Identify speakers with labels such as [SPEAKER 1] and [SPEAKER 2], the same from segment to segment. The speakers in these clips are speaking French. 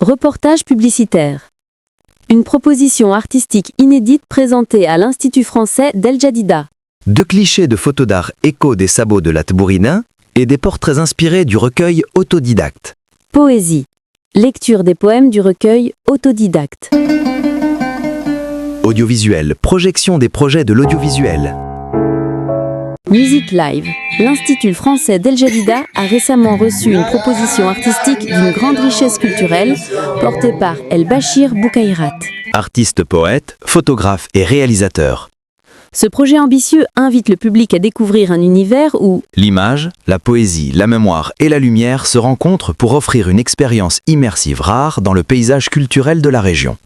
[SPEAKER 1] Reportage publicitaire. Une proposition artistique inédite présentée à l'Institut français d'El Jadida.
[SPEAKER 2] 2 clichés de photos d'art écho des sabots de Latbourina et des portraits inspirés du recueil Autodidacte.
[SPEAKER 1] Poésie. Lecture des poèmes du recueil Autodidacte.
[SPEAKER 2] Audiovisuel, projection des projets de l'audiovisuel.
[SPEAKER 1] Musique live. L'Institut français d'El Jadida a récemment reçu une proposition artistique d'une grande richesse culturelle portée par El Bachir Boukairat.
[SPEAKER 2] Artiste, poète, photographe et réalisateur.
[SPEAKER 1] Ce projet ambitieux invite le public à découvrir un univers où
[SPEAKER 2] L'image, la poésie, la mémoire et la lumière se rencontrent pour offrir une expérience immersive rare dans le paysage culturel de la région.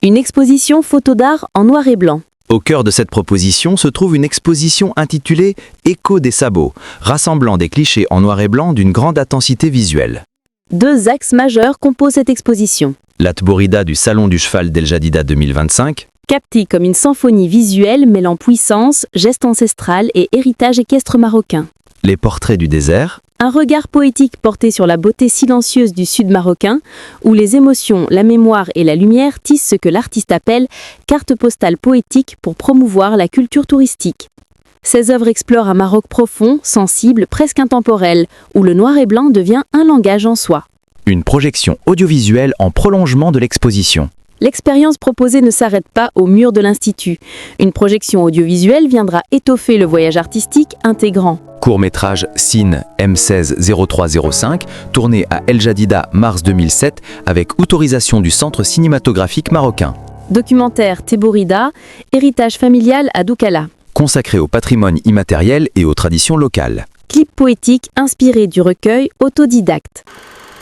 [SPEAKER 1] une exposition photo d'art en noir et blanc.
[SPEAKER 2] Au cœur de cette proposition se trouve une exposition intitulée « Écho des sabots », rassemblant des clichés en noir et blanc d'une grande intensité visuelle.
[SPEAKER 1] 2 axes majeurs composent cette exposition.
[SPEAKER 2] L'Atbourida du Salon du Cheval d'El Jadida 2025,
[SPEAKER 1] Captée comme une symphonie visuelle mêlant puissance, geste ancestral et héritage équestre marocain.
[SPEAKER 2] les portraits du désert,
[SPEAKER 1] Un regard poétique porté sur la beauté silencieuse du sud marocain, où les émotions, la mémoire et la lumière tissent ce que l'artiste appelle carte postale poétique pour promouvoir la culture touristique. Ces œuvres explorent un Maroc profond, sensible, presque intemporel, où le noir et blanc devient un langage en soi.
[SPEAKER 2] une projection audiovisuelle en prolongement de l'exposition.
[SPEAKER 1] L'expérience proposée ne s'arrête pas au mur de l'Institut. Une projection audiovisuelle viendra étoffer le voyage artistique intégrant
[SPEAKER 2] Court-métrage SIN M160305, tourné à El Jadida mars 2007 avec autorisation du Centre cinématographique marocain.
[SPEAKER 1] documentaire Tebourida, héritage familial à Doukala.
[SPEAKER 2] Consacré au patrimoine immatériel et aux traditions locales.
[SPEAKER 1] Clip poétique inspiré du recueil Autodidacte.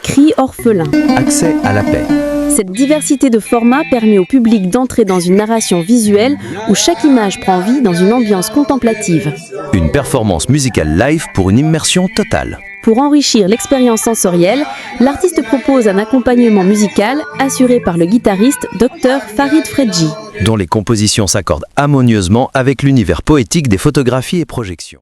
[SPEAKER 1] Cri orphelin.
[SPEAKER 2] Accès à la paix.
[SPEAKER 1] Cette diversité de formats permet au public d'entrer dans une narration visuelle où chaque image prend vie dans une ambiance contemplative.
[SPEAKER 2] Une performance musicale live pour une immersion totale.
[SPEAKER 1] Pour enrichir l'expérience sensorielle, l'artiste propose un accompagnement musical assuré par le guitariste Dr Farid Fredji.
[SPEAKER 2] Dont les compositions s'accordent harmonieusement avec l'univers poétique des photographies et projections.